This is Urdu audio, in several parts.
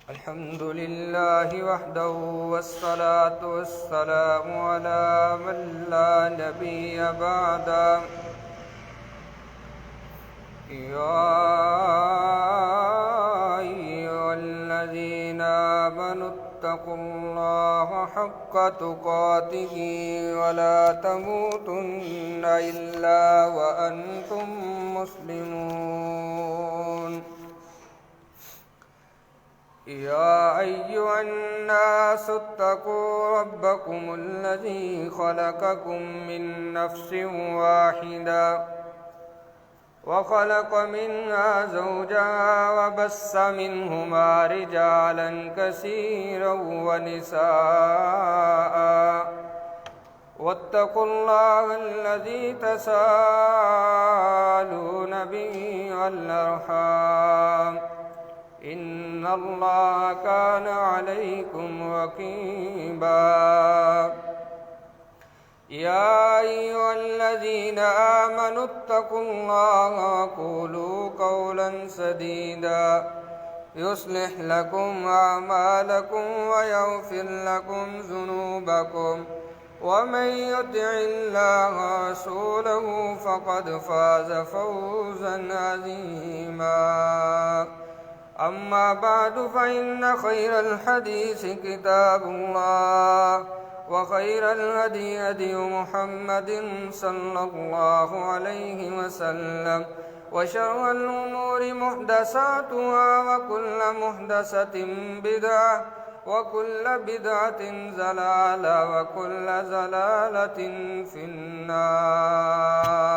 الحمد لله وحده والصلاة والسلام على من لا نبي بعده يا أيها الذين آمنوا اتقوا الله حق تقاته ولا تموتن إلا وأنتم مسلمون يا أيها الناس اتقوا ربكم الذي خلقكم من نفس واحدة وخلق منها زوجها وبث منهما رجالا كثيرا ونساء واتقوا الله الذي تساءلون به والأرحام إن الله كان عليكم رقيبا يا أيها الذين آمنوا اتقوا الله وقولوا قولا سديدا يصلح لكم أعمالكم ويغفر لكم ذنوبكم ومن يطع الله ورسوله فقد فاز فوزا عظيما أما بعد فإن خير الحديث كتاب الله وخير الهدي هدي محمد صلى الله عليه وسلم وشر الأمور محدثاتها وكل محدثة بدعة وكل بدعة ضلالة وكل ضلالة في النار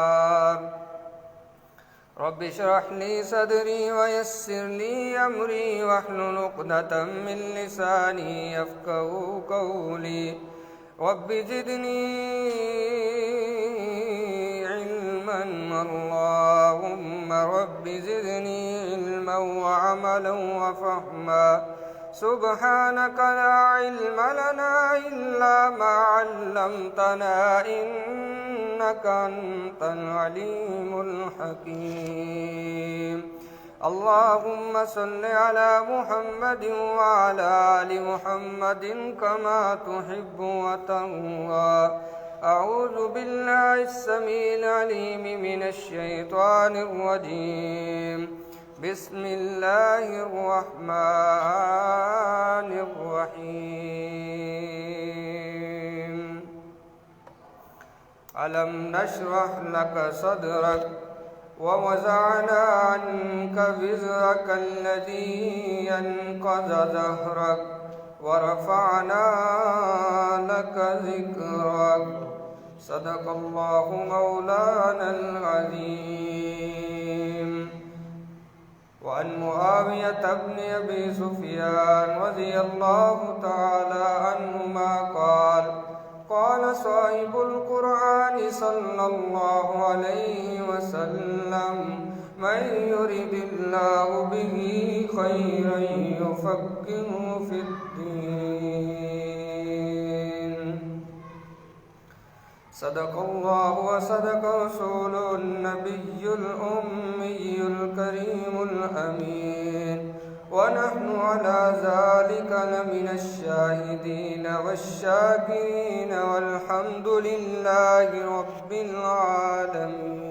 رب اشرح لي صدري ويسر لي أمري واحلل عقدة من لساني يفقهوا قولي رب زدني علما اللهم رب زدني علما وعملا وفهما سبحانك لا علم لنا إلا ما علمتنا إنك أنت العليم الحكيم اللهم صل على محمد وعلى آل محمد كما تحب وترضى أعوذ بالله السميع العليم من الشيطان الرجيم بسم الله الرحمن الرحيم ألم نشرح لك صدرك ووضعنا عنك وزرك الذي ينقض ظهرك ورفعنا لك ذكرك صدق الله مولانا العظيم وعن معاوية بن أبي سفيان رضي الله تعالى عنهما قال قال صاحب القرآن صلى الله عليه وسلم من يرد الله به خيرا يفقهه في الدين صدق الله وصدق رسوله النبي الأمي الكريم الأمين ونحن على ذلك لمن الشاهدين والشاكرين والحمد لله رب العالمين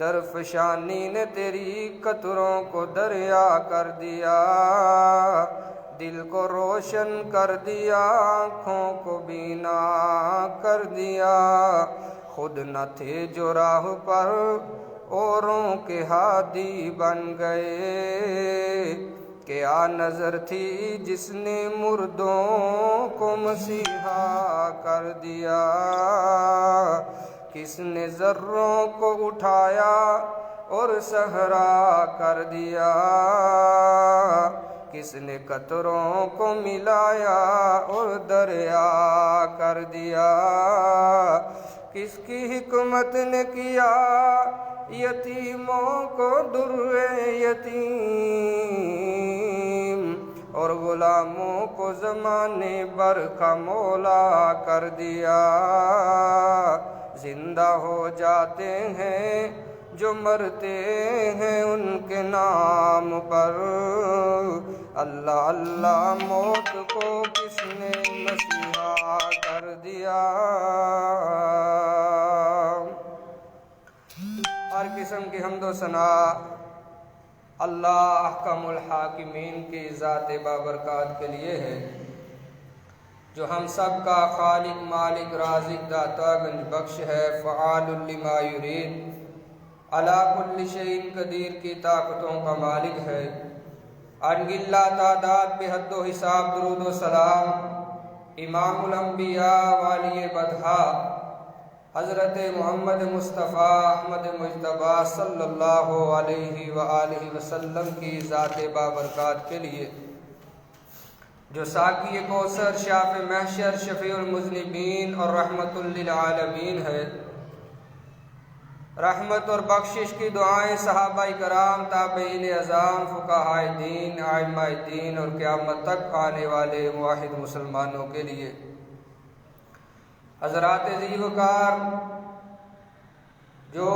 درفشانی نے تیری قطروں کو دریا کر دیا، دل کو روشن کر دیا، آنکھوں کو بینا کر دیا۔ خود نہ تھے جو راہ پر اوروں کے ہادی بن گئے، کیا نظر تھی جس نے مردوں کو مسیحا کر دیا۔ کس نے ذروں کو اٹھایا اور صحرا کر دیا، کس نے قطروں کو ملایا اور دریا کر دیا۔ کس کی حکمت نے کیا یتیموں کو در یتیم، اور غلاموں کو زمانے بھر کا مولا کر دیا۔ زندہ ہو جاتے ہیں جو مرتے ہیں ان کے نام پر، اللہ اللہ موت کو کس نے مسیحا کر دیا۔ ہر قسم کی حمد و ثنا اللہ احکم الحاکمین کی ذات بابرکات کے لیے ہے، جو ہم سب کا خالق مالک رازق داتا گنج بخش ہے، فعال لما یرید، علی کل شیء قدیر کی طاقتوں کا مالک ہے۔ انگلا تعداد بے حد و حساب درود و سلام امام الانبیاء والی بدہا حضرت محمد مصطفیٰ احمد مجتبیٰ صلی اللہ علیہ وآلہ وسلم کی ذات بابرکات کے لیے، جو ساقی کوثر شاف محشر شفیع المذنبین اور رحمت للعالمین ہے۔ رحمت اور بخشش کی دعائیں صحابہ کرام، تابعین اعظام، فقہائے دین، ائمہ دین اور قیامت تک آنے والے موحد مسلمانوں کے لیے۔ حضرات ذی وقار، جو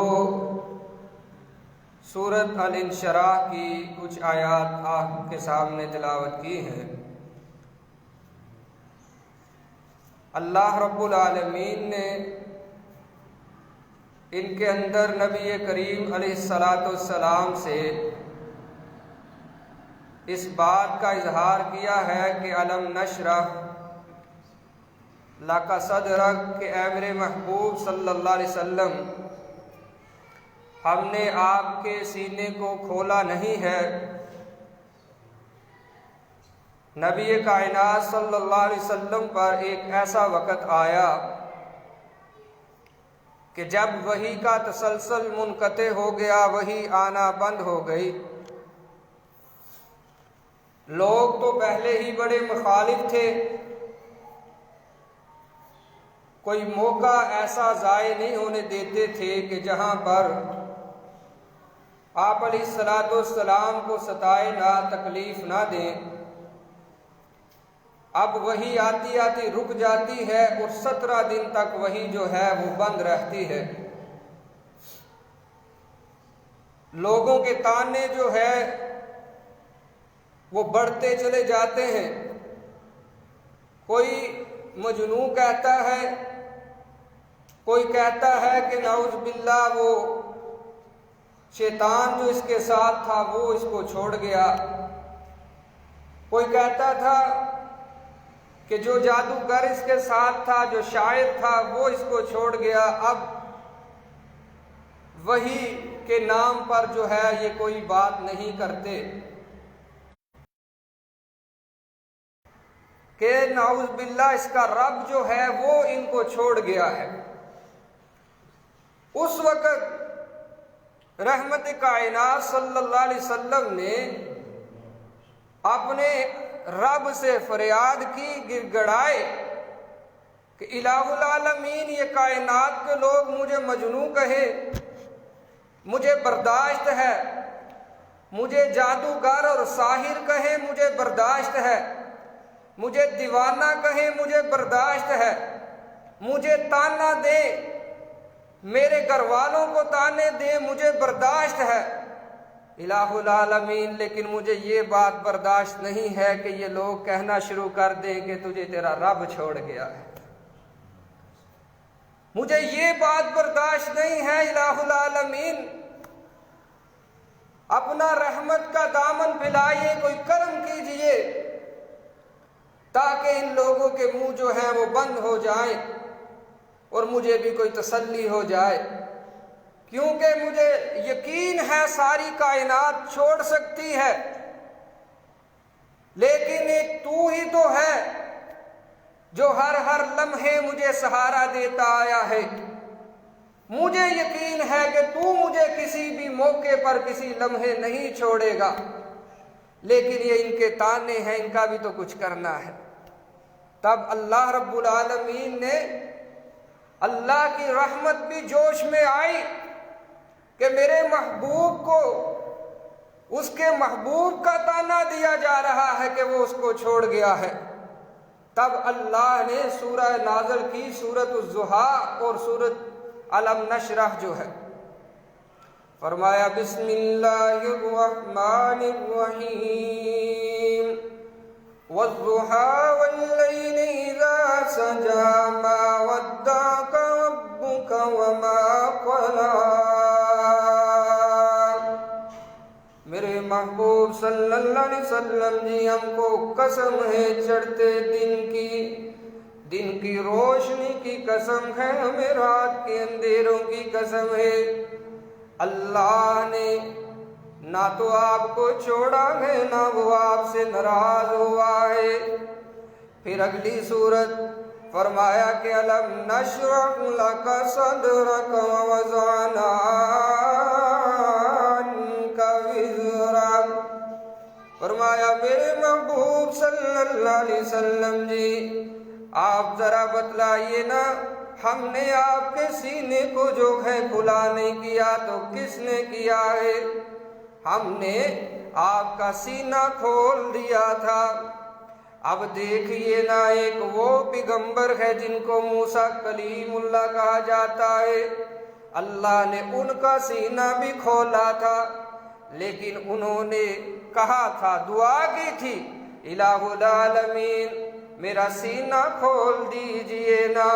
سورۃ الانشراح کی کچھ آیات آپ کے سامنے تلاوت کی ہیں، اللہ رب العالمین نے ان کے اندر نبی کریم علیہ السلام سے اس بات کا اظہار کیا ہے کہ الم نشرح لک صدرک، کہ اے میرے محبوب صلی اللہ علیہ وسلم، ہم نے آپ کے سینے کو کھولا نہیں ہے۔ نبی کائنات صلی اللہ علیہ وسلم پر ایک ایسا وقت آیا کہ جب وحی کا تسلسل منقطع ہو گیا، وحی آنا بند ہو گئی۔ لوگ تو پہلے ہی بڑے مخالف تھے، کوئی موقع ایسا ضائع نہیں ہونے دیتے تھے کہ جہاں پر آپ علیہ السلام کو ستائے نہ، تکلیف نہ دیں۔ اب وحی آتی آتی رک جاتی ہے اور 17 دن تک وحی جو ہے وہ بند رہتی ہے۔ لوگوں کے تانے جو ہے وہ بڑھتے چلے جاتے ہیں۔ کوئی مجنون کہتا ہے، کوئی کہتا ہے کہ نعوذ باللہ وہ شیطان جو اس کے ساتھ تھا وہ اس کو چھوڑ گیا۔ کوئی کہتا تھا کہ جو جادوگر اس کے ساتھ تھا، جو شاعر تھا وہ اس کو چھوڑ گیا۔ اب وحی کے نام پر جو ہے یہ کوئی بات نہیں کرتے کہ نعوذ باللہ اس کا رب جو ہے وہ ان کو چھوڑ گیا ہے۔ اس وقت رحمت کائنات صلی اللہ علیہ وسلم نے اپنے رب سے فریاد کی، گر گڑائے کہ الہ العالمین، یہ کائنات کے لوگ مجھے مجنون کہے مجھے برداشت ہے، مجھے جادوگر اور ساحر کہے مجھے برداشت ہے، مجھے دیوانہ کہے مجھے برداشت ہے، مجھے تانا دے، میرے گھر والوں کو تانے دے، مجھے برداشت ہے الہ العالمین، لیکن مجھے یہ بات برداشت نہیں ہے کہ یہ لوگ کہنا شروع کر دیں کہ تجھے تیرا رب چھوڑ گیا ہے۔ مجھے یہ بات برداشت نہیں ہے الہ العالمین اپنا رحمت کا دامن پھیلائیے، کوئی کرم کیجئے تاکہ ان لوگوں کے منہ جو ہیں وہ بند ہو جائیں اور مجھے بھی کوئی تسلی ہو جائے، کیونکہ مجھے یقین ہے ساری کائنات چھوڑ سکتی ہے، لیکن ایک تو ہی تو ہے جو ہر لمحے مجھے سہارا دیتا آیا ہے۔ مجھے یقین ہے کہ تو مجھے کسی بھی موقع پر کسی لمحے نہیں چھوڑے گا، لیکن یہ ان کے تانے ہیں، ان کا بھی تو کچھ کرنا ہے۔ تب اللہ رب العالمین نے، اللہ کی رحمت بھی جوش میں آئی کہ میرے محبوب کو اس کے محبوب کا تانا دیا جا رہا ہے کہ وہ اس کو چھوڑ گیا ہے۔ تب اللہ نے سورہ نازل کی، سورۃ الضحیٰ اور سورۃ علم نشرح جو ہے، فرمایا بسم اللہ الرحمن الرحیم والضحیٰ واللیل اذا سجا ما ودعک ربک وما قلی۔ میرے محبوب صلی اللہ علیہ وسلم جی، ہم کو قسم ہے چڑھتے دن کی روشنی کی قسم ہے، ہمیں رات کے اندھیروں کی قسم ہے، اللہ نے نہ تو آپ کو چھوڑا ہے نہ وہ آپ سے ناراض ہوا ہے۔ پھر اگلی سورت فرمایا کہ الم نشرح لک صدرک ووضعنا عنک وزرک۔ فرمایا میرے محبوب صلی اللہ علیہ وسلم جی، آپ ذرا بتلائیے نا، ہم نے آپ کے سینے کو جو ہے کھلا نہیں کیا تو کس نے کیا ہے؟ ہم نے آپ کا سینہ کھول دیا تھا۔ اب دیکھیے نا، ایک وہ پیغمبر ہے جن کو موسیٰ کلیم اللہ کہا جاتا ہے، اللہ نے ان کا سینہ بھی کھولا تھا، لیکن انہوں نے کہا تھا، دعا کی تھی، الہ العالمین میرا سینہ کھول دیجئے نا۔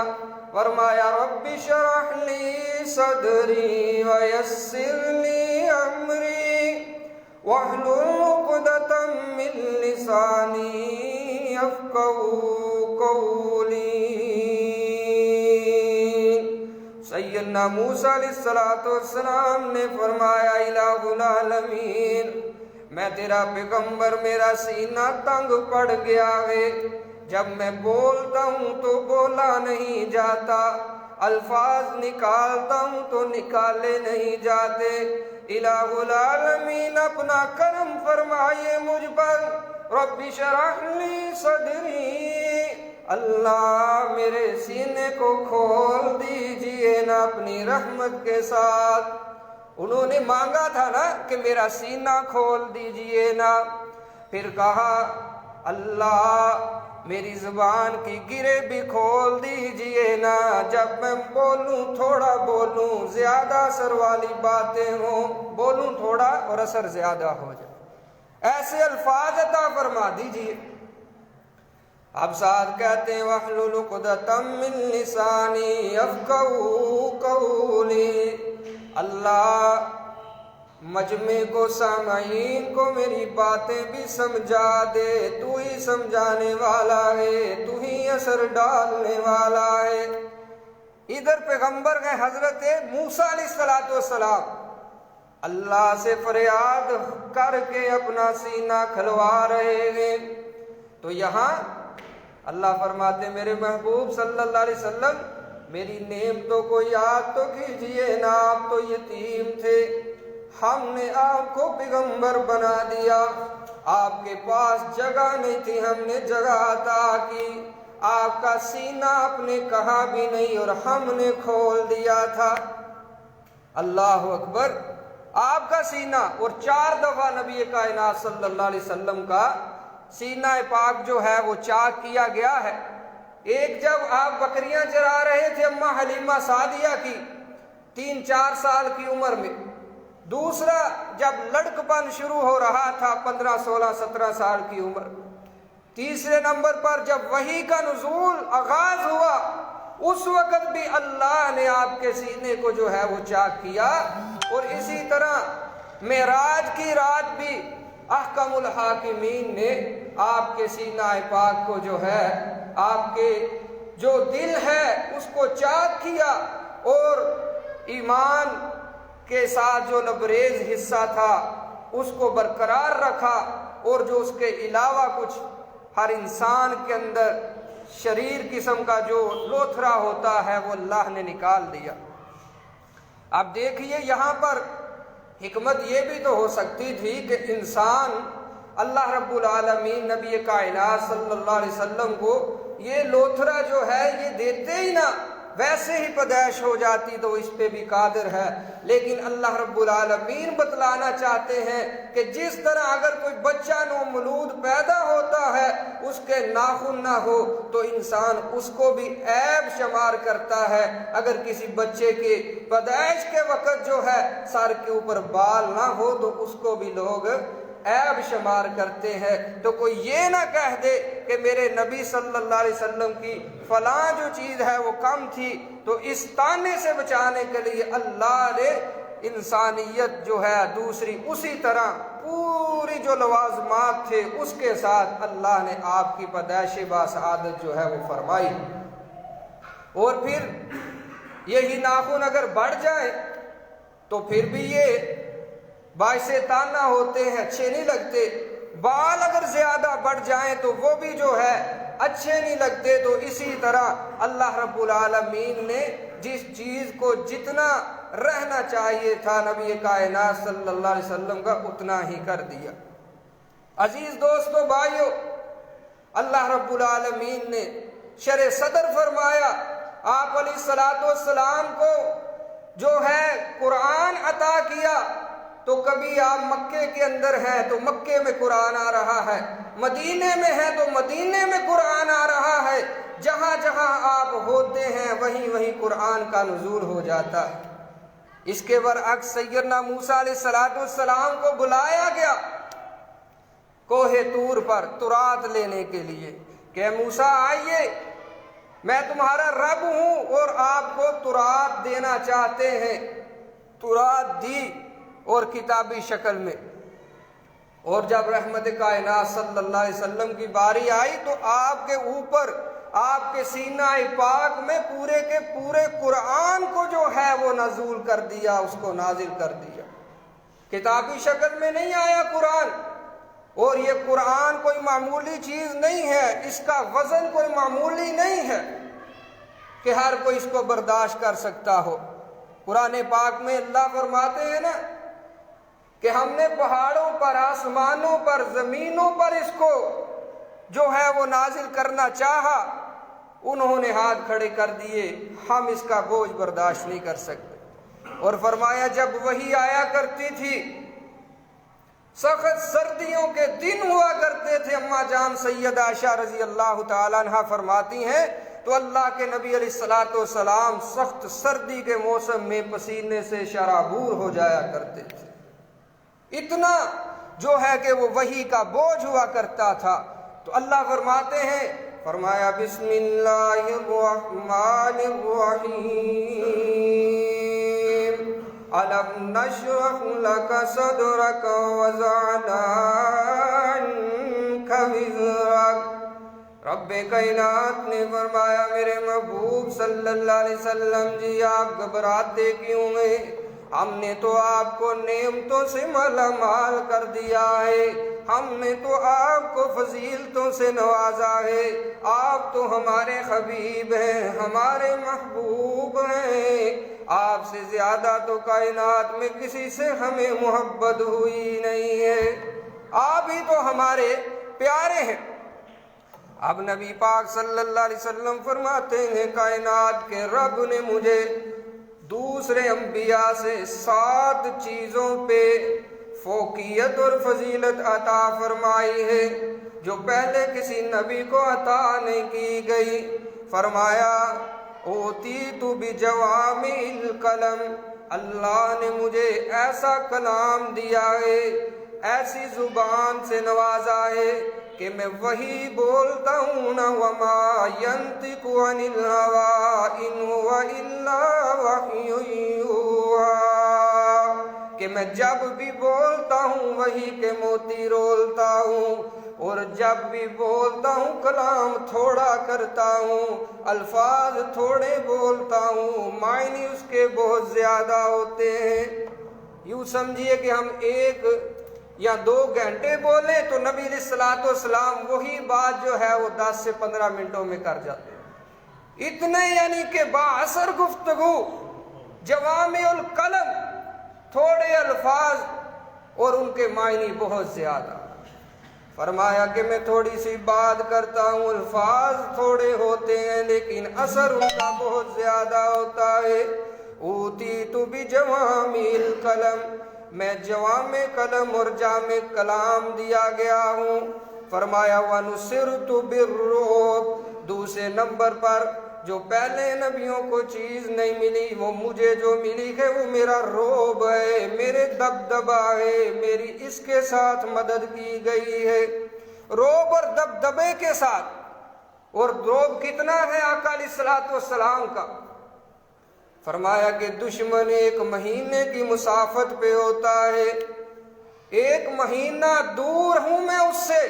فرمایا رب اشرح لی صدری ویسر لی امری واحلل عقدۃ من لسانی یفقہوا قولی۔ سیدنا موسیٰ علیہ السلام نے فرمایا الہ العالمین میں تیرا پیغمبر، میرا سینہ تنگ پڑ گیا ہے، جب میں بولتا ہوں تو بولا نہیں جاتا، الفاظ نکالتا ہوں تو نکالے نہیں جاتے، الہ العالمین اپنا کرم فرمائیے مجھ پر، رب اشرح لی صدری، اللہ میرے سینے کو کھول دیجئے نا اپنی رحمت کے ساتھ۔ انہوں نے مانگا تھا نا کہ میرا سینہ کھول دیجئے نا، پھر کہا اللہ میری زبان کی گرے بھی کھول دیجئے نا، جب میں بولوں تھوڑا بولوں، زیادہ اثر والی باتیں ہوں، بولوں تھوڑا اور اثر زیادہ ہو جائے، ایسے الفاظ عطا فرما دیجئے۔ اب ساتھ کہتے ہیں وَاحْلُلْ عُقْدَةً مِّن لِّسَانِي يَفْقَهُوا قَوْلِي، اللہ مجمع کو، سامعین کو میری باتیں بھی سمجھا دے، تو ہی سمجھانے والا ہے، تو ہی اثر ڈالنے والا ہے۔ ادھر پیغمبر ہے حضرت موسیٰ علیہ السلام، اللہ سے فریاد کر کے اپنا سینہ کھلوا رہے ہیں، تو یہاں اللہ فرماتے میرے محبوب صلی اللہ علیہ وسلم میری نعمتوں کو یاد تو کیجئے نا، آپ تو یتیم تھے، ہم نے آپ کو پیغمبر بنا دیا، آپ کے پاس جگہ نہیں تھی، ہم نے جگہ عطا کی، آپ کا سینہ آپ نے کہا بھی نہیں اور ہم نے کھول دیا تھا۔ اللہ اکبر، آپ کا سینہ، اور 4 دفعہ نبی کائنات صلی اللہ علیہ وسلم کا سینہ پاک جو ہے وہ چاک کیا گیا ہے۔ ایک جب آپ بکریاں چرا رہے تھے اماں حلیمہ سعدیہ کی 3-4 سال کی عمر میں، دوسرا جب لڑکپن شروع ہو رہا تھا 15, 16, 17 سال کی عمر، تیسرے نمبر پر جب وحی کا نزول آغاز ہوا، اس وقت بھی اللہ نے آپ کے سینے کو جو ہے وہ چاک کیا، اور اسی طرح معراج کی رات بھی احکم الحاکمین نے آپ کے سینہ پاک کو جو ہے، آپ کے جو دل ہے اس کو چاک کیا اور ایمان کے ساتھ جو لبریز حصہ تھا اس کو برقرار رکھا، اور جو اس کے علاوہ کچھ ہر انسان کے اندر شریر قسم کا جو لوتھرا ہوتا ہے وہ اللہ نے نکال دیا۔ اب دیکھیے یہاں پر حکمت یہ بھی تو ہو سکتی تھی کہ انسان اللہ رب العالمین نبی کائنات صلی اللہ علیہ وسلم کو یہ لوتھرا جو ہے یہ دیتے ہی نہ، ویسے ہی پیدائش ہو جاتی تو اس پہ بھی قادر ہے۔ لیکن اللہ رب العالمین بتلانا چاہتے ہیں کہ جس طرح اگر کوئی بچہ نومولود پیدا ہوتا ہے اس کے ناخن نہ ہو تو انسان اس کو بھی عیب شمار کرتا ہے، اگر کسی بچے کے پیدائش کے وقت جو ہے سر کے اوپر بال نہ ہو تو اس کو بھی لوگ عیب شمار کرتے ہیں۔ تو کوئی یہ نہ کہہ دے کہ میرے نبی صلی اللہ علیہ وسلم کی فلاں جو چیز ہے وہ کم تھی، تو اس طانے سے بچانے کے لیے اللہ نے انسانیت جو ہے دوسری اسی طرح پوری جو لوازمات تھے اس کے ساتھ اللہ نے آپ کی پیدائش باسعادت جو ہے وہ فرمائی۔ اور پھر یہی ناخن اگر بڑھ جائے تو پھر بھی یہ باعث تانا ہوتے ہیں، اچھے نہیں لگتے۔ بال اگر زیادہ بڑھ جائیں تو وہ بھی جو ہے اچھے نہیں لگتے۔ تو اسی طرح اللہ رب العالمین نے جس چیز کو جتنا رہنا چاہیے تھا نبی کائنات صلی اللہ علیہ وسلم کا اتنا ہی کر دیا۔ عزیز دوستو بھائیو، اللہ رب العالمین نے شرح صدر فرمایا، آپ علیہ السلام کو جو ہے قرآن عطا کیا، تو کبھی آپ مکے کے اندر ہیں تو مکے میں قرآن آ رہا ہے، مدینے میں ہیں تو مدینے میں قرآن آ رہا ہے، جہاں جہاں آپ ہوتے ہیں وہیں وہیں قرآن کا نزول ہو جاتا ہے۔ اس کے برعکس سیدنا موسیٰ علیہ السلام کو بلایا گیا کوہ طور پر تورات لینے کے لیے کہ موسیٰ آئیے، میں تمہارا رب ہوں اور آپ کو تورات دینا چاہتے ہیں۔ تورات دی اور کتابی شکل میں، اور جب رحمت کائنات صلی اللہ علیہ وسلم کی باری آئی تو آپ کے اوپر، آپ کے سینہ پاک میں پورے کے پورے قرآن کو جو ہے وہ نزول کر دیا، اس کو نازل کر دیا۔ کتابی شکل میں نہیں آیا قرآن، اور یہ قرآن کوئی معمولی چیز نہیں ہے، اس کا وزن کوئی معمولی نہیں ہے کہ ہر کوئی اس کو برداشت کر سکتا ہو۔ قرآن پاک میں اللہ فرماتے ہیں نا کہ ہم نے پہاڑوں پر، آسمانوں پر، زمینوں پر اس کو جو ہے وہ نازل کرنا چاہا، انہوں نے ہاتھ کھڑے کر دیے، ہم اس کا بوجھ برداشت نہیں کر سکتے۔ اور فرمایا جب وحی آیا کرتی تھی، سخت سردیوں کے دن ہوا کرتے تھے، اماں جان سیدہ عائشہ رضی اللہ تعالیٰ عنہ فرماتی ہیں تو اللہ کے نبی علیہ السلام سخت سردی کے موسم میں پسینے سے شرابور ہو جایا کرتے تھے، اتنا جو ہے کہ وہ وحی کا بوجھ ہوا کرتا تھا۔ تو اللہ فرماتے ہیں، فرمایا بسم اللہ الرحمن الرحیم، أَلَمْ نَشْرَحْ لَكَ صَدْرَكَ وَوَضَعْنَا عَنْكَ وِزْرَكَ۔ رب کائنات نے فرمایا میرے محبوب صلی اللہ علیہ وسلم جی آپ گھبراتے کیوں ہیں؟ ہم نے تو آپ کو نعمتوں سے مالا مال کر دیا ہے، ہم نے تو آپ کو فضیلتوں سے نوازا ہے، آپ تو ہمارے حبیب ہیں، ہمارے محبوب ہیں، آپ سے زیادہ تو کائنات میں کسی سے ہمیں محبت ہوئی نہیں ہے، آپ ہی تو ہمارے پیارے ہیں۔ اب نبی پاک صلی اللہ علیہ وسلم فرماتے ہیں کائنات کے رب نے مجھے دوسرے انبیاء سے 7 چیزوں پہ فوقیت اور فضیلت عطا فرمائی ہے جو پہلے کسی نبی کو عطا نہیں کی گئی۔ فرمایا اوتیت بجوامع الکلم، اللہ نے مجھے ایسا کلام دیا ہے، ایسی زبان سے نوازا ہے کہ میں وہی بولتا ہوں نا، وما ينطق عن الهوى ان هو الا وحی یوحی، کہ میں جب بھی بولتا ہوں وہی کے موتی رولتا ہوں، اور جب بھی بولتا ہوں کلام تھوڑا کرتا ہوں، الفاظ تھوڑے بولتا ہوں، معنی اس کے بہت زیادہ ہوتے ہیں۔ یوں سمجھیے کہ ہم 1 یا 2 گھنٹے بولیں تو نبی علیہ الصلوۃ والسلام وہی بات جو ہے وہ 10 سے 15 منٹوں میں کر جاتے ہیں۔ اتنے یعنی کہ بااثر گفتگو، جوامع الکلم، تھوڑے الفاظ اور ان کے معنی بہت زیادہ۔ فرمایا کہ میں تھوڑی سی بات کرتا ہوں، الفاظ تھوڑے ہوتے ہیں لیکن اثر ان کا بہت زیادہ ہوتا ہے۔ اوتیت بجوامع الکلم، میں جوامع کلم اور جامع کلام دیا گیا ہوں۔ فرمایا ونصرت بالرعب، دوسرے نمبر پر جو پہلے نبیوں کو چیز نہیں ملی وہ مجھے جو ملی ہے وہ میرا رعب ہے، میرے دبدبہ ہے، میری اس کے ساتھ مدد کی گئی ہے، رعب اور دبدبے کے ساتھ۔ اور رعب کتنا ہے آقا علیہ الصلوۃ والسلام کا؟ فرمایا کہ دشمن 1 مہینے کی مسافت پہ ہوتا ہے، 1 مہینہ دور ہوں میں اس سے،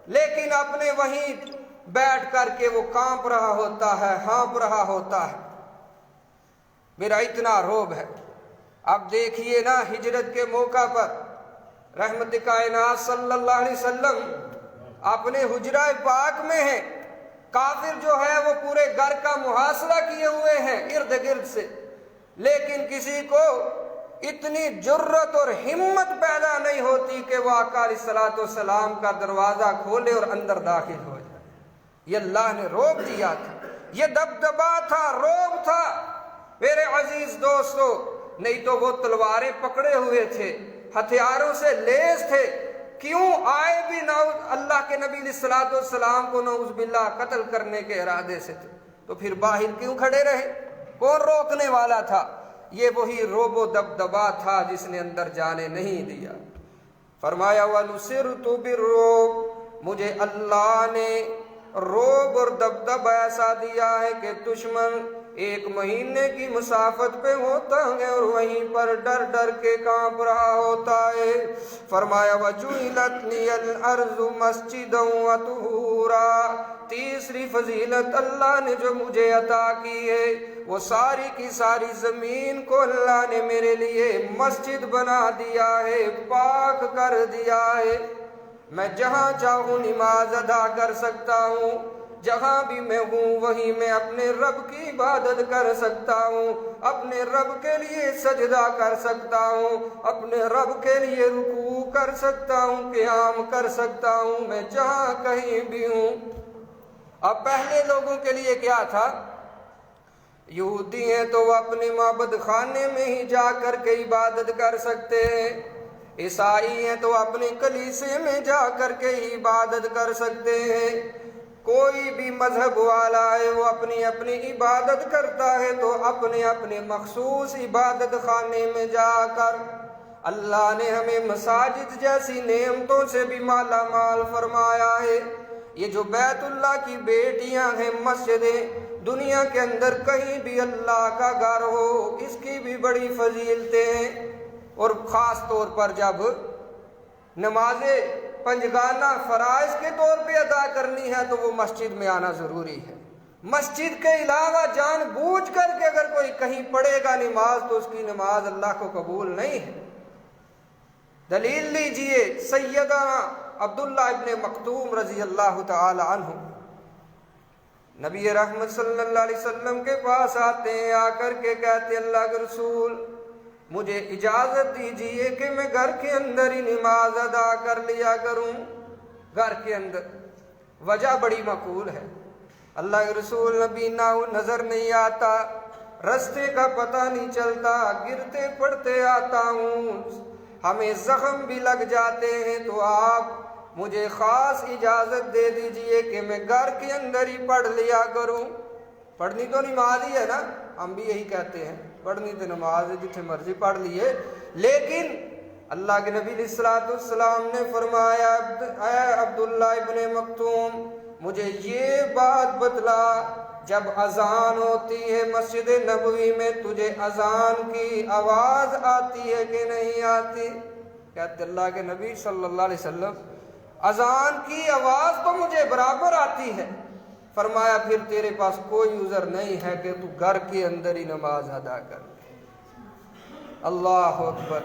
لیکن اپنے وہیں بیٹھ کر کے وہ کانپ رہا ہوتا ہے، ہانپ رہا ہوتا ہے، میرا اتنا رعب ہے۔ اب دیکھیے نا، ہجرت کے موقع پر رحمت کائنات صلی اللہ علیہ وسلم اپنے حجرہ پاک میں ہیں، کافر جو ہے وہ پورے گھر کا محاصرہ کیے ہوئے ہیں ارد گرد سے، لیکن کسی کو اتنی جرت اور ہمت پیدا نہیں ہوتی کہ وہ آقا علیہ الصلوۃ والسلام کا دروازہ کھولے اور اندر داخل ہو جائے۔ یہ اللہ نے رعب دیا تھا، یہ دبدبا تھا، رعب تھا میرے عزیز دوستو۔ نہیں تو وہ تلواریں پکڑے ہوئے تھے، ہتھیاروں سے لیس تھے، کیوں آئے بھی اللہ کے نبی علیہ الصلوۃ والسلام کو نعوذ باللہ قتل کرنے کے ارادے سے تھے، تو پھر باہر کیوں کھڑے رہے؟ کون روکنے والا تھا؟ یہ وہی رعب و دبدبا تھا جس نے اندر جانے نہیں دیا۔ فرمایا وَنُصِرْتُ بِالرُّعْبِ، مجھے اللہ نے رعب اور دبدبا ایسا دیا ہے کہ دشمن 1 مہینے کی مسافت پہ ہوتا ہے اور وہیں پر ڈر ڈر کے کانپ رہا ہوتا ہے۔ فرمایا وَجُعِلَتْ لِيَ الْأَرْضُ مَسْجِدًا وَطُهُورًا، تیسری فضیلت اللہ نے جو مجھے عطا کی ہے، وہ ساری کی ساری زمین کو اللہ نے میرے لیے مسجد بنا دیا ہے، پاک کر دیا ہے۔ میں جہاں چاہوں نماز ادا کر سکتا ہوں، جہاں بھی میں ہوں وہیں میں اپنے رب کی عبادت کر سکتا ہوں، اپنے رب کے لیے سجدہ کر سکتا ہوں، اپنے رب کے لیے رکوع کر سکتا ہوں، قیام کر سکتا ہوں، میں جہاں کہیں بھی ہوں۔ اب پہلے لوگوں کے لیے کیا تھا؟ یہودی ہیں تو وہ اپنے معبد خانے میں ہی جا کر کے عبادت کر سکتے ہیں، عیسائی ہیں تو اپنے کلیسے میں جا کر کے ہی عبادت کر سکتے ہیں، کوئی بھی مذہب والا ہے وہ اپنی اپنی عبادت کرتا ہے تو اپنے اپنے مخصوص عبادت خانے میں جا کر۔ اللہ نے ہمیں مساجد جیسی نعمتوں سے بھی مالا مال فرمایا ہے۔ یہ جو بیت اللہ کی بیٹیاں ہیں مسجدیں، دنیا کے اندر کہیں بھی اللہ کا گھر ہو، اس کی بھی بڑی فضیلتیں ہیں، اور خاص طور پر جب نماز پنجگانہ فرائض کے طور پہ ادا کرنی ہے تو وہ مسجد میں آنا ضروری ہے۔ مسجد کے علاوہ جان بوجھ کر کے اگر کوئی کہیں پڑھے گا نماز تو اس کی نماز اللہ کو قبول نہیں ہے۔ دلیل لیجئے، سیدنا عبداللہ ابن مکتوم رضی اللہ تعالی عنہ نبی رحمت صلی اللہ علیہ وسلم کے پاس آتے ہیں، آ کر کے کہتے اللہ کے رسول مجھے اجازت دیجئے کہ میں گھر کے اندر ہی نماز ادا کر لیا کروں۔ گھر کے اندر، وجہ بڑی معقول ہے، اللہ کے رسول نبی نظر نہیں آتا، رستے کا پتہ نہیں چلتا، گرتے پڑتے آتا ہوں، ہمیں زخم بھی لگ جاتے ہیں، تو آپ مجھے خاص اجازت دے دیجئے کہ میں گھر کے اندر ہی پڑھ لیا کروں۔ پڑھنی تو نماز ہی ہے نا، ہم بھی یہی کہتے ہیں، پڑھنی تو نماز ہے، جتنے مرضی پڑھ لیے، لیکن اللہ کے نبی علیہ الصلوۃ والسلام نے فرمایا اے عبداللہ ابن مکتوم مجھے یہ بات بتلا جب اذان ہوتی ہے مسجد نبوی میں تجھے اذان کی آواز آتی ہے کہ نہیں آتی؟ کہتے اللہ کے نبی صلی اللہ علیہ وسلم اذان کی آواز تو مجھے برابر آتی ہے۔ فرمایا پھر تیرے پاس کوئی عذر نہیں ہے کہ تو گھر کے اندر ہی نماز ادا کر۔ اللہ اکبر۔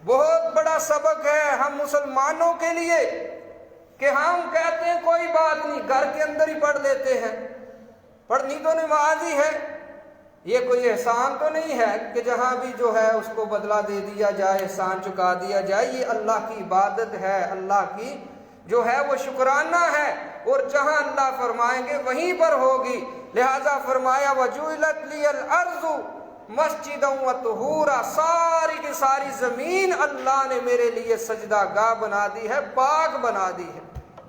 بہت بڑا سبق ہے ہم مسلمانوں کے لیے کہ ہم کہتے ہیں کوئی بات نہیں، گھر کے اندر ہی پڑھ لیتے ہیں، پڑھنی تو نماز ہی ہے، یہ کوئی احسان تو نہیں ہے کہ جہاں بھی جو ہے اس کو بدلہ دے دیا جائے، احسان چکا دیا جائے۔ یہ اللہ کی عبادت ہے، اللہ کی جو ہے وہ شکرانہ ہے، اور جہاں اللہ فرمائیں گے وہیں پر ہوگی۔ لہذا فرمایا وَجُعِلَتْ لِيَ الْأَرْضُ مَسْجِدًا وَطُہُورًا، ساری کی ساری زمین اللہ نے میرے لیے سجدہ گاہ بنا دی ہے، پاک بنا دی ہے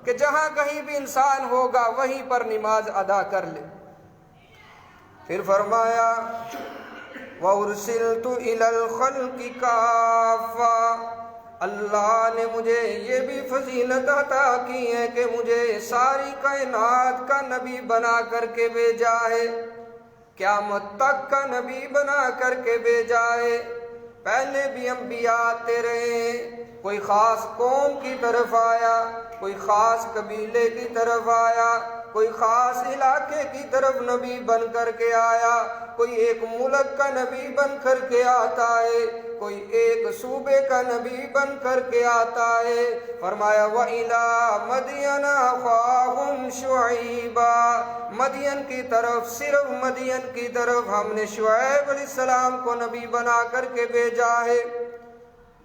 کہ جہاں کہیں بھی انسان ہوگا وہیں پر نماز ادا کر لے۔ پھر فرمایا وَأُرْسِلْتُ إِلَى الْخَلْقِ كَافَّةً، اللہ نے مجھے یہ بھی فضیلت عطا کی ہے کہ مجھے ساری کائنات کا نبی بنا کر کے بھیجا ہے، قیامت تک کا نبی بنا کر کے بھیجا ہے۔ پہلے بھی انبیاء آتے رہے، کوئی خاص قوم کی طرف آیا، کوئی خاص قبیلے کی طرف آیا، کوئی خاص علاقے کی طرف نبی بن کر کے آیا، کوئی ایک ملک کا نبی بن کر کے آتا ہے، کوئی ایک صوبے کا نبی بن کر کے آتا ہے۔ فرمایا وَإِلَىٰ مَدْيَنَ أَخَاهُمْ شُعَيْبًا، مدین کی طرف، صرف مدین کی طرف ہم نے شعیب علیہ السلام کو نبی بنا کر کے بھیجا ہے۔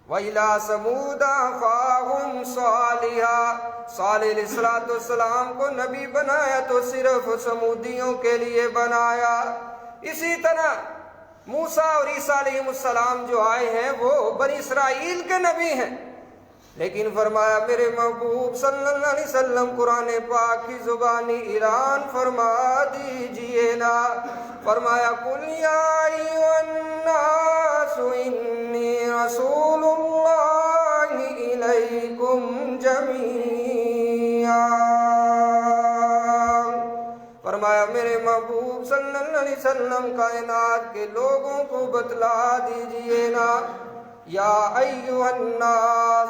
وَإِلَىٰ ثَمُودَ أَخَاهُمْ صَالِحًا، صالح علیہ السلام کو نبی بنایا تو صرف سمودیوں کے لیے بنایا۔ اسی طرح موسیٰ اور عیسیٰ علیہ السلام جو آئے ہیں وہ بنی اسرائیل کے نبی ہیں، لیکن فرمایا میرے محبوب صلی اللہ علیہ وسلم قرآن پاک کی زبانی اعلان فرما دیجئے نا۔ فرمایا قُلْ يَا أَيُّهَا النَّاسُ إِنِّي رَسُولُ اللَّهِ إِلَيْكُمْ جَمِيعًا، فرمایا میرے محبوب صلی اللہ علیہ وسلم کائنات کے لوگوں کو بتلا دیجئے نا۔ یا ایھا الناس،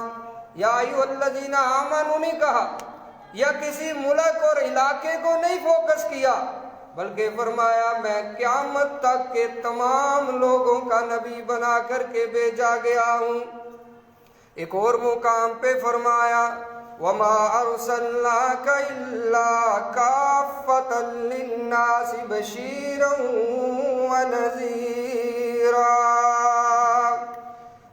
یا ایھا الذین آمنوا نہیں کہا، یا کسی ملک اور علاقے کو نہیں فوکس کیا، بلکہ فرمایا میں قیامت تک کے تمام لوگوں کا نبی بنا کر کے بھیجا گیا ہوں۔ ایک اور مقام پہ فرمایا وَمَا أَرْسَلْنَاكَ إِلَّا كَافَّةً لِلنَّاسِ بَشِيرًا وَنَذِيرًا،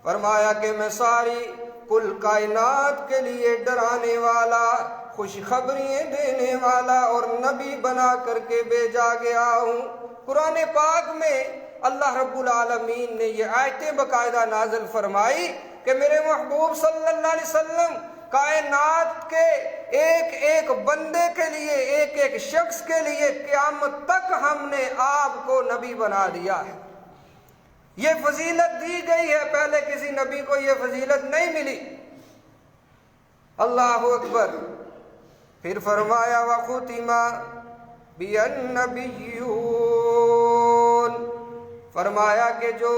فرمایا کہ میں ساری کل کائنات کے لیے ڈرانے والا، خوشخبریاں دینے والا اور نبی بنا کر کے بھیجا گیا ہوں۔ قرآن پاک میں اللہ رب العالمین نے یہ آیتیں باقاعدہ نازل فرمائی کہ میرے محبوب صلی اللہ علیہ وسلم کائنات کے ایک ایک بندے کے لیے، ایک ایک شخص کے لیے قیامت تک ہم نے آپ کو نبی بنا دیا ہے۔ یہ فضیلت دی گئی ہے، پہلے کسی نبی کو یہ فضیلت نہیں ملی۔ اللہ اکبر۔ پھر فرمایا وَخُتِمَ بِالنَّبِيُّونَ، فرمایا کہ جو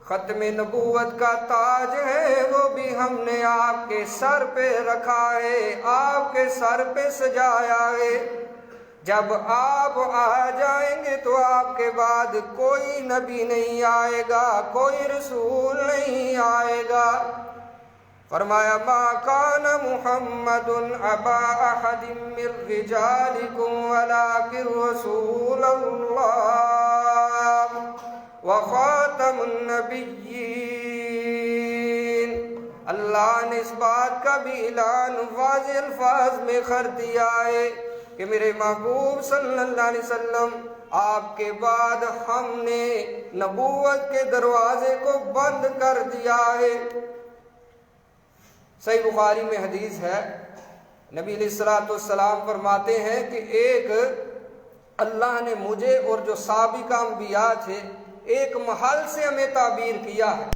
ختم نبوت کا تاج ہے وہ بھی ہم نے آپ کے سر پہ رکھا ہے، آپ کے سر پہ سجایا ہے۔ جب آپ آ جائیں گے تو آپ کے بعد کوئی نبی نہیں آئے گا، کوئی رسول نہیں آئے گا۔ فرمایا ما کان محمد ابا احد من رجالکم ولکن رسول اللہ وخاتم النبیین۔ اللہ نے اس بات کا بھی اعلان واضح الفاظ میں کر دیا ہے کہ میرے محبوب صلی اللہ علیہ وسلم آپ کے بعد ہم نے نبوت کے دروازے کو بند کر دیا ہے۔ صحیح بخاری میں حدیث ہے، نبی علیہ السلام فرماتے ہیں کہ ایک اللہ نے مجھے اور جو سابقہ انبیاء تھے ایک محل سے ہمیں تعبیر کیا ہے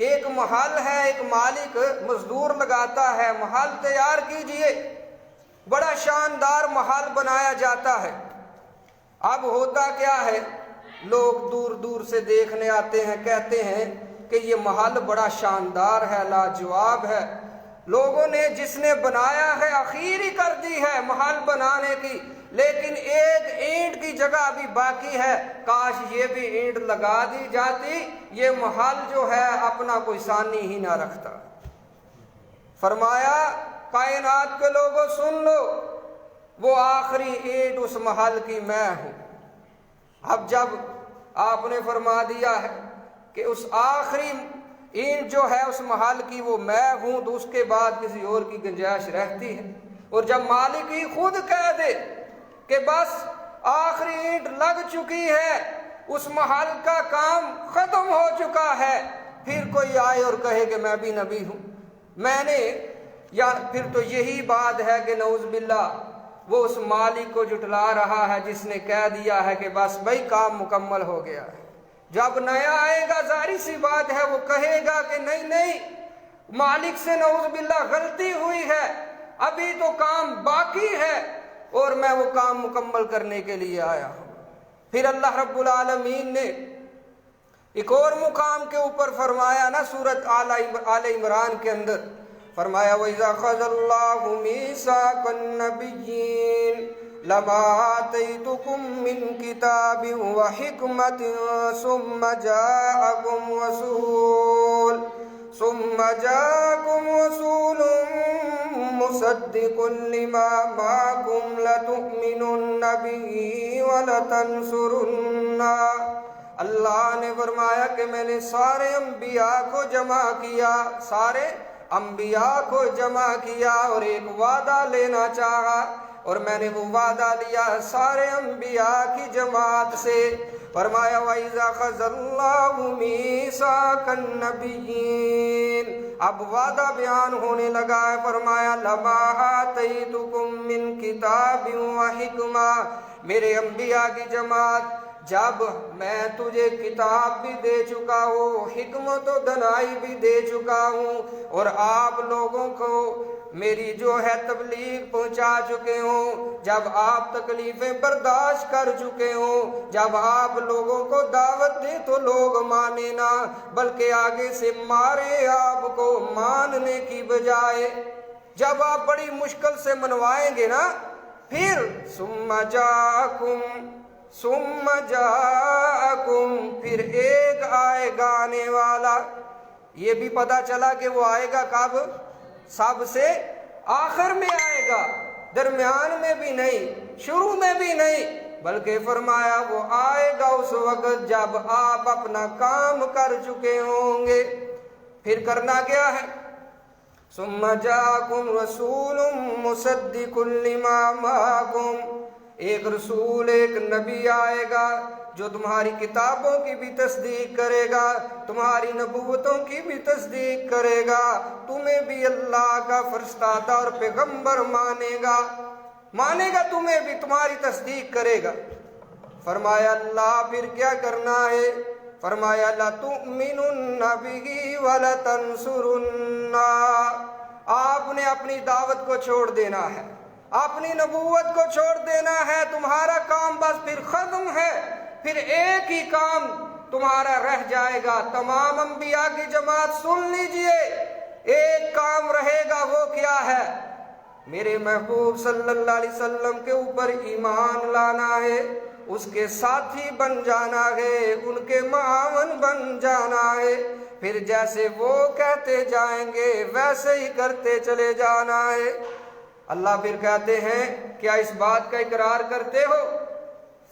کہ ایک محل ہے، ایک مالک مزدور لگاتا ہے، محل تیار کیجئے، بڑا شاندار محل بنایا جاتا ہے، اب ہوتا کیا ہے، لوگ دور دور سے دیکھنے آتے ہیں، کہتے ہیں کہ یہ محل بڑا شاندار ہے، لاجواب ہے، لوگوں نے جس نے بنایا ہے اخیر ہی کر دی ہے محل بنانے کی، لیکن ایک اینٹ کی جگہ ابھی باقی ہے، کاش یہ بھی اینٹ لگا دی جاتی، یہ محل جو ہے اپنا کوئی ثانی ہی نہ رکھتا۔ فرمایا کائنات کے لوگوں سن لو، وہ آخری اینٹ اس محل کی میں ہوں۔ اب جب آپ نے فرما دیا ہے کہ اس آخری اینٹ جو ہے اس محل کی وہ میں ہوں، تو اس کے بعد کسی اور کی گنجائش رہتی ہے؟ اور جب مالک ہی خود کہہ دے کہ بس آخری اینٹ لگ چکی ہے، اس محل کا کام ختم ہو چکا ہے، پھر کوئی آئے اور کہے کہ میں بھی نبی ہوں، میں نے، یا پھر تو یہی بات ہے کہ نعوذ باللہ وہ اس مالک کو جھٹلا رہا ہے جس نے کہہ دیا ہے کہ بس بھائی کام مکمل ہو گیا ہے۔ جب نیا آئے گا ظاہر سی بات ہے وہ کہے گا کہ نہیں مالک سے نعوذ باللہ غلطی ہوئی ہے، ابھی تو کام باقی ہے اور میں وہ کام مکمل کرنے کے لیے آیا ہوں۔ پھر اللہ رب العالمین نے ایک اور مقام کے اوپر فرمایا نا، سورۃ آل عمران کے اندر فرمایا وَإِذَا أَخَذَ اللَّهُ مِيثَاقَ النَّبِيِّينَ لَمَا آتَيْتُكُم مِّن كِتَابٍ وَحِكْمَةٍ ثُمَّ جَاءَكُمْ رَسُولٌ مُصَدِّقٌ لِّمَا مَعَكُمْ لَتُؤْمِنُنَّ بِهِ وَلَتَنصُرُنَّهُ۔ اللہ نے فرمایا کہ میں نے سارے انبیاء کو جمع کیا، سارے انبیاء کو جمع کیا اور ایک وعدہ لینا چاہا، اور میں نے وہ وعدہ لیا سارے انبیاء کی جماعت سے۔ فرمایا وَإِذَا أَخَذَ اللَّهُ مِيثَاقَ النَّبِيِّينَ، اب وعدہ بیان ہونے لگا ہے۔ فرمایا لَمَا آتَيْتُكُم مِّن كِتَابٍ وَحِكْمَةٍ، میرے انبیاء کی جماعت، جب میں تجھے کتاب بھی دے چکا ہوں، حکمت و دانائی بھی دے چکا ہوں، اور آپ لوگوں کو میری جو ہے تبلیغ پہنچا چکے ہوں، جب آپ تکلیفیں برداشت کر چکے ہوں، جب آپ لوگوں کو دعوت دیں تو لوگ مانے نہ بلکہ آگے سے مارے آپ کو ماننے کی بجائے، جب آپ بڑی مشکل سے منوائیں گے نا، پھر ثم جاءکم، پھر ایک آئے گا آنے والا۔ یہ بھی پتا چلا کہ وہ آئے گا کب؟ سب سے آخر میں آئے گا، درمیان میں بھی نہیں، شروع میں بھی نہیں، بلکہ فرمایا وہ آئے گا اس وقت جب آپ اپنا کام کر چکے ہوں گے۔ پھر کرنا کیا ہے؟ ثم جاءکم رسول مصدق لما معکم، ایک رسول، ایک نبی آئے گا جو تمہاری کتابوں کی بھی تصدیق کرے گا، تمہاری نبوتوں کی بھی تصدیق کرے گا، تمہیں بھی اللہ کا فرستادہ اور پیغمبر مانے گا، تمہیں بھی، تمہاری تصدیق کرے گا۔ فرمایا اللہ پھر کیا کرنا ہے؟ فرمایا لَتُؤْمِنُنَّ بِهِ وَلَتَنصُرُنَّهُ، آپ نے اپنی دعوت کو چھوڑ دینا ہے، اپنی نبوت کو چھوڑ دینا ہے، تمہارا کام بس پھر ختم ہے، پھر ایک ہی کام تمہارا رہ جائے گا۔ تمام انبیاء کی جماعت سن لیجئے، ایک کام رہے گا، وہ کیا ہے؟ میرے محبوب صلی اللہ علیہ وسلم کے اوپر ایمان لانا ہے، اس کے ساتھی بن جانا ہے، ان کے معاون بن جانا ہے، پھر جیسے وہ کہتے جائیں گے ویسے ہی کرتے چلے جانا ہے۔ اللہ پھر کہتے ہیں کیا اس بات کا اقرار کرتے ہو؟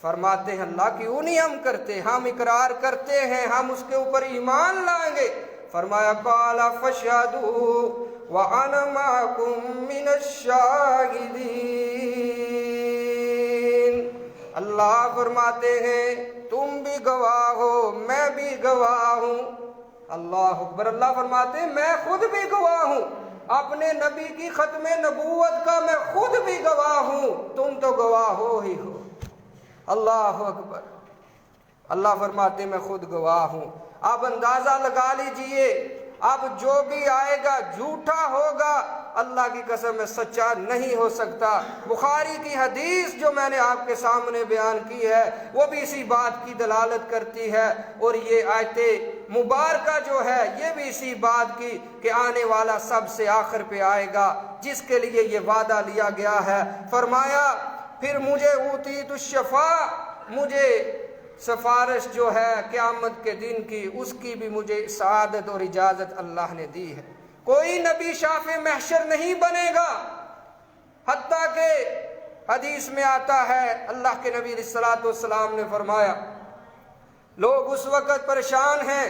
فرماتے ہیں اللہ کیوں نہیں ہم کرتے، ہم اقرار کرتے ہیں، ہم اس کے اوپر ایمان لائیں گے۔ فرمایا قال فاشهدوا وانا معكم من الشاهدين، اللہ فرماتے ہیں تم بھی گواہ ہو، میں بھی گواہ ہوں۔ اللہ اکبر، اللہ فرماتے ہیں میں خود بھی گواہ ہوں، اپنے نبی کی ختم نبوت کا میں خود بھی گواہ ہوں، تم تو گواہ ہو ہی ہو۔ اللہ اکبر، اللہ فرماتے ہیں میں خود گواہ ہوں۔ آپ اندازہ لگا لیجئے اب جو بھی آئے گا جھوٹا ہوگا، اللہ کی قسم ہے سچا نہیں ہو سکتا۔ بخاری کی حدیث جو میں نے آپ کے سامنے بیان کی ہے وہ بھی اسی بات کی دلالت کرتی ہے، اور یہ آیت مبارکہ جو ہے یہ بھی اسی بات کی کہ آنے والا سب سے آخر پہ آئے گا، جس کے لیے یہ وعدہ لیا گیا ہے۔ فرمایا پھر مجھے اوتیت الشفاء، مجھے سفارش جو ہے قیامت کے دن کی، اس کی بھی مجھے سعادت اور اجازت اللہ نے دی ہے۔ کوئی نبی شافع محشر نہیں بنے گا، حتیٰ کہ حدیث میں آتا ہے اللہ کے نبی علیہ الصلوۃ والسلام نے فرمایا لوگ اس وقت پریشان ہیں،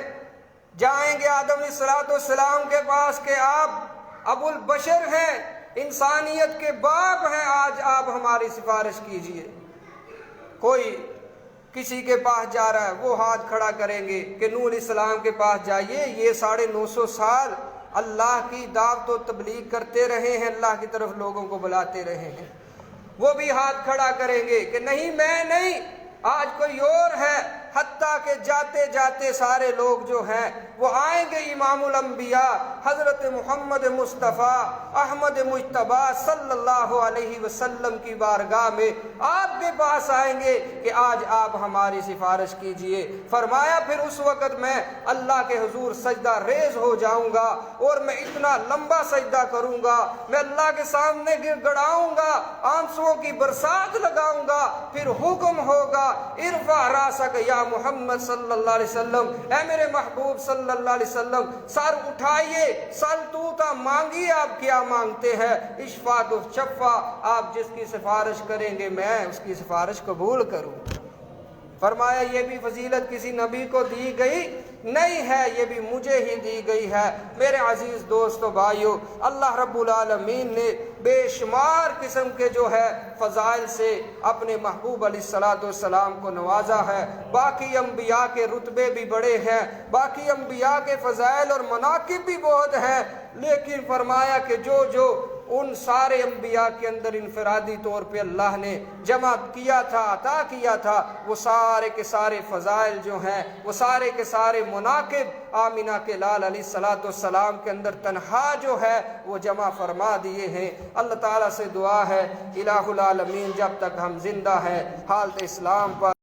جائیں گے آدم علیہ الصلوۃ والسلام کے پاس کہ آپ ابو البشر ہیں، انسانیت کے باپ ہیں، آج آپ ہماری سفارش کیجئے۔ کوئی کسی کے پاس جا رہا ہے، وہ ہاتھ کھڑا کریں گے کہ نوح علیہ السلام کے پاس جائیے، یہ 950 سال اللہ کی دعوت و تبلیغ کرتے رہے ہیں، اللہ کی طرف لوگوں کو بلاتے رہے ہیں۔ وہ بھی ہاتھ کھڑا کریں گے کہ نہیں میں نہیں، آج کوئی اور ہے۔ حتیٰ کہ جاتے جاتے سارے لوگ جو ہیں وہ آئیں گے امام الانبیاء حضرت محمد مصطفیٰ احمد مجتبی صلی اللہ علیہ وسلم کی بارگاہ میں آپ کے پاس آئیں گے کہ آج آپ ہماری سفارش کیجئے۔ فرمایا پھر اس وقت میں اللہ کے حضور سجدہ ریز ہو جاؤں گا، اور میں اتنا لمبا سجدہ کروں گا، میں اللہ کے سامنے گر گڑاؤں گا، آنسوؤں کی برسات لگاؤں گا، پھر حکم ہوگا ارفع راسک یا محمد صلی اللہ علیہ وسلم، اے میرے محبوب صلی اللہ علیہ وسلم سر اٹھائیے، سل توتا مانگیے، آپ کیا مانگتے ہیں؟ اشفا تو شفا، آپ جس کی سفارش کریں گے میں اس کی سفارش قبول کروں۔ فرمایا یہ بھی فضیلت کسی نبی کو دی گئی نہیں ہے، یہ بھی مجھے ہی دی گئی ہے۔ میرے عزیز دوستو بھائیو، اللہ رب العالمین نے بے شمار قسم کے جو ہے فضائل سے اپنے محبوب علیہ الصلوۃ والسلام کو نوازا ہے۔ باقی انبیاء کے رتبے بھی بڑے ہیں، باقی انبیاء کے فضائل اور مناقب بھی بہت ہیں، لیکن فرمایا کہ جو ان سارے انبیاء کے اندر انفرادی طور پہ اللہ نے جمع کیا تھا، عطا کیا تھا، وہ سارے کے سارے فضائل جو ہیں، وہ سارے کے سارے مناقب آمینہ کے لال علیہ الصلوۃ والسلام کے اندر تنہا جو ہے وہ جمع فرما دیے ہیں۔ اللہ تعالیٰ سے دعا ہے الہ العالمین جب تک ہم زندہ ہیں حالت اسلام پر